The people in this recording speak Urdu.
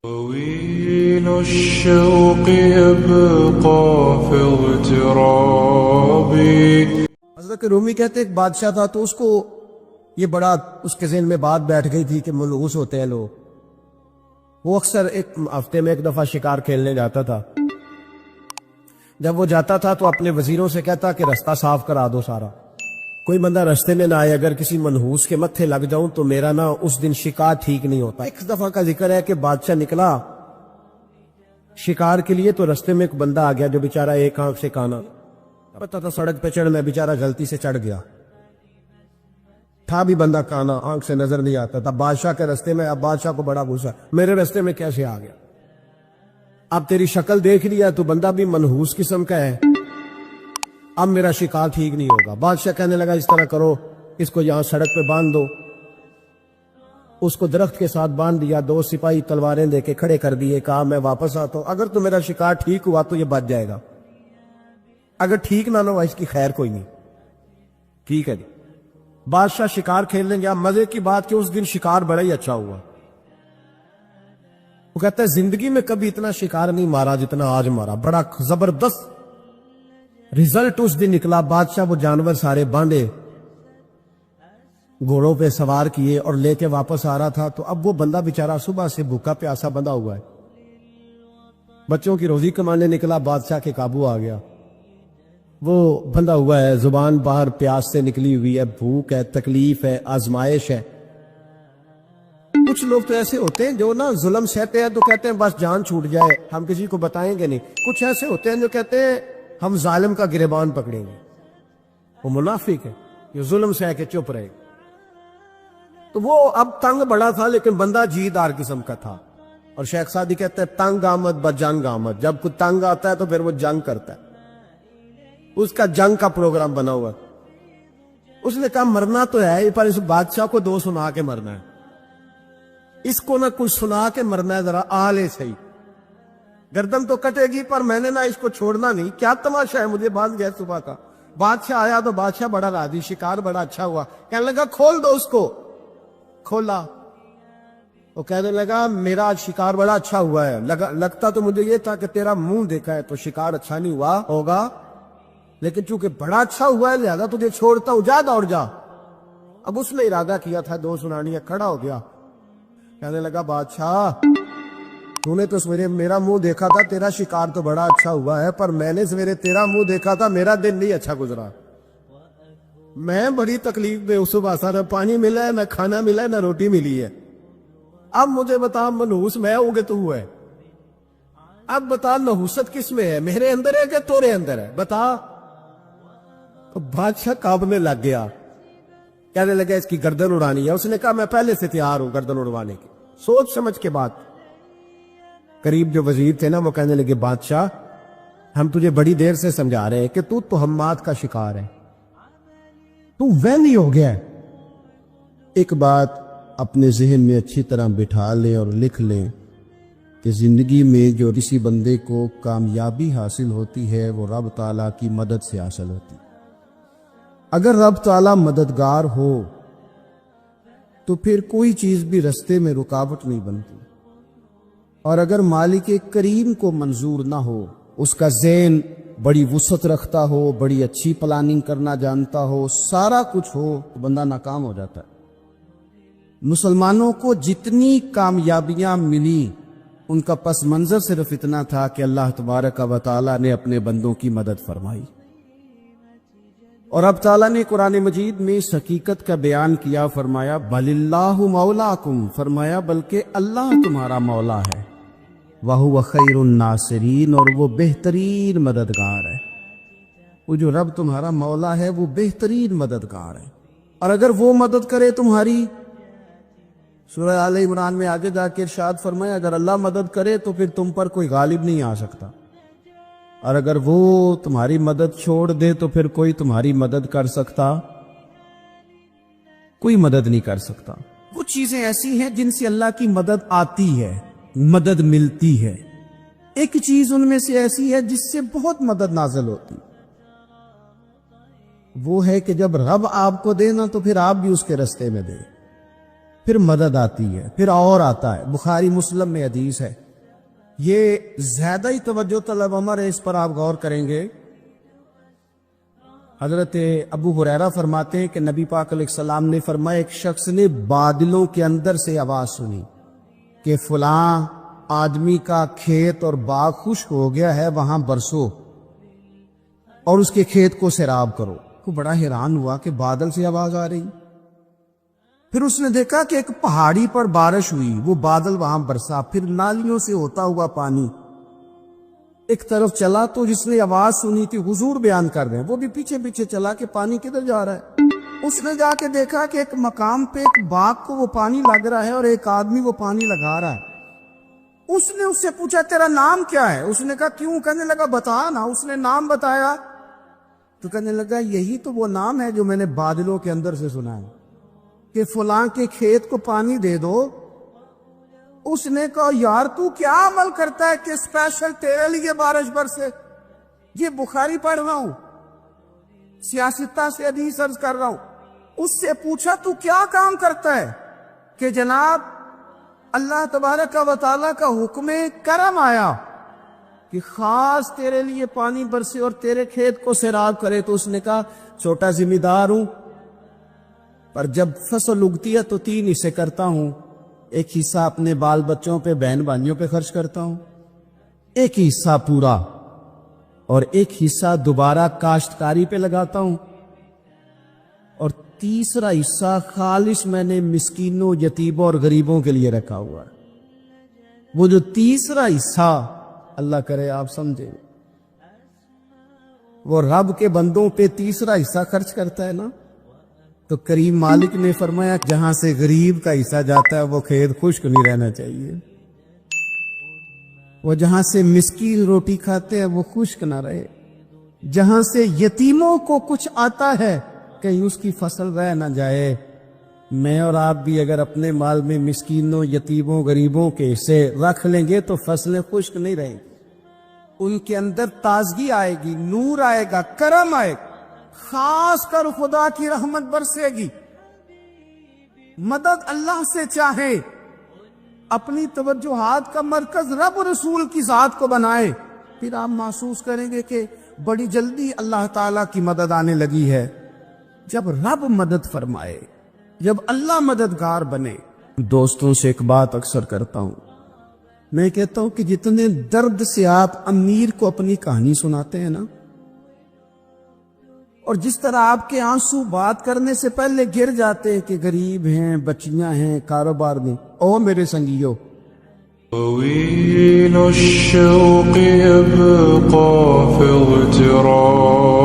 طويل الشوق يبقى في اغترابي. حضرت رومی کہتے ایک بادشاہ تھا تو اس کو یہ بڑا اس کے ذہن میں بات بیٹھ گئی تھی کہ منحوس ہوتے ہیں لوگ. وہ اکثر ایک ہفتے میں ایک دفعہ شکار کھیلنے جاتا تھا. جب وہ جاتا تھا تو اپنے وزیروں سے کہتا کہ رستہ صاف کرا دو سارا, کوئی بندہ رستے میں نہ آئے, اگر کسی منحوس کے متھے لگ جاؤں تو میرا نا اس دن شکار ٹھیک نہیں ہوتا. ایک دفعہ کا ذکر ہے کہ بادشاہ نکلا شکار کے لیے تو رستے میں ایک بندہ آ گیا جو بیچارہ ایک آنکھ سے کانا, پتا تھا سڑک پہ چڑھنا, بیچارہ غلطی سے چڑھ گیا. تھا بھی بندہ کانا, آنکھ سے نظر نہیں آتا تھا. بادشاہ کے رستے میں, اب بادشاہ کو بڑا غصہ, میرے رستے میں کیسے آ گیا, اب تیری شکل دیکھ لیا تو بندہ بھی منحوس قسم کا ہے, اب میرا شکار ٹھیک نہیں ہوگا. بادشاہ کہنے لگا اس طرح کرو, اس کو یہاں سڑک پہ باندھ دو. اس کو درخت کے ساتھ باندھ دیا, 2 سپاہی تلواریں دے کے کھڑے کر دیے, کہا میں واپس آتا ہوں, اگر تو میرا شکار ٹھیک ہوا تو یہ بچ جائے گا, اگر ٹھیک نہ ہوا اس کی خیر کوئی نہیں. ٹھیک ہے جی. بادشاہ شکار کھیلنے گیا. مزے کی بات کہ اس دن شکار بڑا ہی اچھا ہوا. وہ کہتا ہے زندگی میں کبھی اتنا شکار نہیں مارا جتنا آج مارا, بڑا زبردست رزلٹ اس دن نکلا. بادشاہ وہ جانور سارے باندھے, گھوڑوں پہ سوار کیے اور لے کے واپس آ رہا تھا. تو اب وہ بندہ بیچارہ صبح سے بھوکا پیاسا بندھا ہوا ہے, بچوں کی روزی کمانے نکلا, بادشاہ کے قابو آ گیا. وہ بندھا ہوا ہے, زبان باہر پیاس سے نکلی ہوئی ہے, بھوک ہے, تکلیف ہے, آزمائش ہے. کچھ لوگ تو ایسے ہوتے ہیں جو نا ظلم سہتے ہیں تو کہتے ہیں بس جان چھوٹ جائے, ہم کسی کو بتائیں گے نہیں. کچھ ایسے ہوتے ہیں جو کہتے ہیں ہم ظالم کا گریبان پکڑیں گے. وہ منافق ہے, یہ ظلم سہ کے چپ رہے. تو وہ اب تنگ بڑا تھا لیکن بندہ جیدار قسم کا تھا. اور شیخ سعدی کہتے ہیں تنگ آمد بجنگ آمد, جب کوئی تنگ آتا ہے تو پھر وہ جنگ کرتا ہے. اس کا جنگ کا پروگرام بنا ہوا. اس نے کہا مرنا تو ہے پر اس بادشاہ کو 2 سنا کے مرنا ہے, اس کو نہ کچھ سنا کے مرنا ہے, ذرا آلے صحیح. گردن تو کٹے گی پر میں نے نہ اس کو چھوڑنا نہیں. کیا تماشا ہے, مجھے باندھ گیا صبح کا. بادشاہ آیا تو بادشاہ بڑا راضی, شکار بڑا اچھا ہوا. کہنے لگا کھول دو اس کو. کھولا. وہ کہنے لگا میرا آج شکار بڑا اچھا ہوا ہے. لگتا تو مجھے یہ تھا کہ تیرا منہ دیکھا ہے تو شکار اچھا نہیں ہوا ہوگا, لیکن چونکہ بڑا اچھا ہوا ہے لہذا تجھے چھوڑتا ہوں, جا دوڑ جا. اب اس نے ارادہ کیا تھا 2 سنانی, کھڑا ہو گیا. کہنے لگا بادشاہ تو نے تو سویرے میرا منہ دیکھا تھا, تیرا شکار تو بڑا اچھا ہوا ہے, پر میں نے سویرے تیرا منہ دیکھا تھا, میرا دن نہیں اچھا گزرا. میں بڑی تکلیف میں اس صبح سا, نہ پانی ملا ہے, نہ کھانا ملا ہے, نہ روٹی ملی ہے. اب مجھے بتا منحوس میں ہوں گے تو ہوا ہے, اب بتا نحوست کس میں ہے, میرے اندر ہے کہ تورے اندر ہے, بتا. بادشاہ کانپنے لگ گیا. کہنے لگا اس کی گردن اڑانی ہے. اس نے کہا میں پہلے سے تیار ہوں گردن اڑوانے کی. سوچ سمجھ کے بات. قریب جو وزیر تھے نا وہ کہنے لگے بادشاہ ہم تجھے بڑی دیر سے سمجھا رہے ہیں کہ تو تہمات کا شکار ہے, تو وہمی ہو گیا ہے. ایک بات اپنے ذہن میں اچھی طرح بٹھا لیں اور لکھ لیں کہ زندگی میں جو کسی بندے کو کامیابی حاصل ہوتی ہے وہ رب تعالیٰ کی مدد سے حاصل ہوتی ہے. اگر رب تعالیٰ مددگار ہو تو پھر کوئی چیز بھی رستے میں رکاوٹ نہیں بنتی. اور اگر مالک کریم کو منظور نہ ہو, اس کا ذہن بڑی وسعت رکھتا ہو, بڑی اچھی پلاننگ کرنا جانتا ہو, سارا کچھ ہو, تو بندہ ناکام ہو جاتا ہے. مسلمانوں کو جتنی کامیابیاں ملی ان کا پس منظر صرف اتنا تھا کہ اللہ تبارک و تعالیٰ نے اپنے بندوں کی مدد فرمائی. اور اب تعالیٰ نے قرآن مجید میں اس حقیقت کا بیان کیا, فرمایا بل اللہ مولاکم, فرمایا بلکہ اللہ تمہارا مولا ہے, وَهُوَ خَيْرُ النَّاصِرِينَ, اور وہ بہترین مددگار ہے. وہ جو رب تمہارا مولا ہے وہ بہترین مددگار ہے. اور اگر وہ مدد کرے تمہاری, سورہ آل عمران میں آگے جا کے ارشاد فرمایا اگر اللہ مدد کرے تو پھر تم پر کوئی غالب نہیں آ سکتا, اور اگر وہ تمہاری مدد چھوڑ دے تو پھر کوئی تمہاری مدد کر سکتا, کوئی مدد نہیں کر سکتا. وہ چیزیں ایسی ہیں جن سے اللہ کی مدد آتی ہے, مدد ملتی ہے. ایک چیز ان میں سے ایسی ہے جس سے بہت مدد نازل ہوتی, وہ ہے کہ جب رب آپ کو دے نا تو پھر آپ بھی اس کے رستے میں دے. پھر مدد آتی ہے، پھر اور آتا ہے۔ بخاری مسلم میں حدیث ہے، یہ زیادہ ہی توجہ طلب عمر ہے، اس پر آپ غور کریں گے۔ حضرت ابو ہریرہ فرماتے ہیں کہ نبی پاک علیہ السلام نے فرمایا ایک شخص نے بادلوں کے اندر سے آواز سنی کہ فلاں آدمی کا کھیت اور باغ خشک ہو گیا ہے، وہاں برسو اور اس کے کھیت کو سیراب کرو۔ وہ بڑا حیران ہوا کہ بادل سے آواز آ رہی۔ پھر اس نے دیکھا کہ ایک پہاڑی پر بارش ہوئی، وہ بادل وہاں برسا، پھر نالیوں سے ہوتا ہوا پانی ایک طرف چلا۔ تو جس نے آواز سنی تھی، حضور بیان کر رہے ہیں، وہ بھی پیچھے پیچھے چلا کہ پانی کدھر جا رہا ہے۔ اس نے جا کے دیکھا کہ ایک مقام پہ ایک باغ کو وہ پانی لگ رہا ہے اور ایک آدمی وہ پانی لگا رہا ہے۔ اس نے اس سے پوچھا تیرا نام کیا ہے؟ اس نے کہا کیوں؟ کہنے لگا بتا نا۔ اس نے نام بتایا تو کہنے لگا یہی تو وہ نام ہے جو میں نے بادلوں کے اندر سے سنا ہے کہ فلاں کے کھیت کو پانی دے دو۔ اس نے کہا یار تو کیا عمل کرتا ہے کہ اسپیشل تیرے لیے بارش برسے؟ یہ بخاری پڑھ رہا ہوں، سیاستہ سے حدیث عرض کر رہا ہوں۔ اس سے پوچھا تو کیا کام کرتا ہے کہ جناب اللہ تبارک و تعالیٰ کا حکم کرم آیا کہ خاص تیرے لیے پانی برسے اور تیرے کھیت کو سیراب کرے؟ تو اس نے کہا چھوٹا ذمہ دار ہوں، پر جب فصل اگتی ہے تو 3 حصے کرتا ہوں، ایک حصہ اپنے بال بچوں پہ، بہن بھائیوں پہ خرچ کرتا ہوں، ایک حصہ پورا، اور ایک حصہ دوبارہ کاشتکاری پہ لگاتا ہوں، اور تیسرا حصہ خالص میں نے مسکینوں، یتیموں اور غریبوں کے لیے رکھا ہوا ہے۔ وہ جو تیسرا حصہ اللہ کرے آپ سمجھیں، وہ رب کے بندوں پہ تیسرا حصہ خرچ کرتا ہے نا، تو کریم مالک نے فرمایا جہاں سے غریب کا حصہ جاتا ہے وہ کھیت خشک نہیں رہنا چاہیے، وہ جہاں سے مسکین روٹی کھاتے ہیں وہ خشک نہ رہے، جہاں سے یتیموں کو کچھ آتا ہے کہیں اس کی فصل رہ نہ جائے۔ میں اور آپ بھی اگر اپنے مال میں مسکینوں، یتیموں، غریبوں کے حصے رکھ لیں گے تو فصلیں خشک نہیں رہیں گی، ان کے اندر تازگی آئے گی، نور آئے گا، کرم آئے گا، خاص کر خدا کی رحمت برسے گی۔ مدد اللہ سے چاہے، اپنی توجہات کا مرکز رب رسول کی ذات کو بنائے، پھر آپ محسوس کریں گے کہ بڑی جلدی اللہ تعالیٰ کی مدد آنے لگی ہے۔ جب رب مدد فرمائے، جب اللہ مددگار بنے۔ دوستوں سے ایک بات اکثر کرتا ہوں، میں کہتا ہوں کہ جتنے درد سے آپ امیر کو اپنی کہانی سناتے ہیں نا، اور جس طرح آپ کے آنسو بات کرنے سے پہلے گر جاتے ہیں کہ غریب ہیں، بچیاں ہیں، کاروبار میں، او میرے سنگیو، طويل الشوق يبقى في اغترابي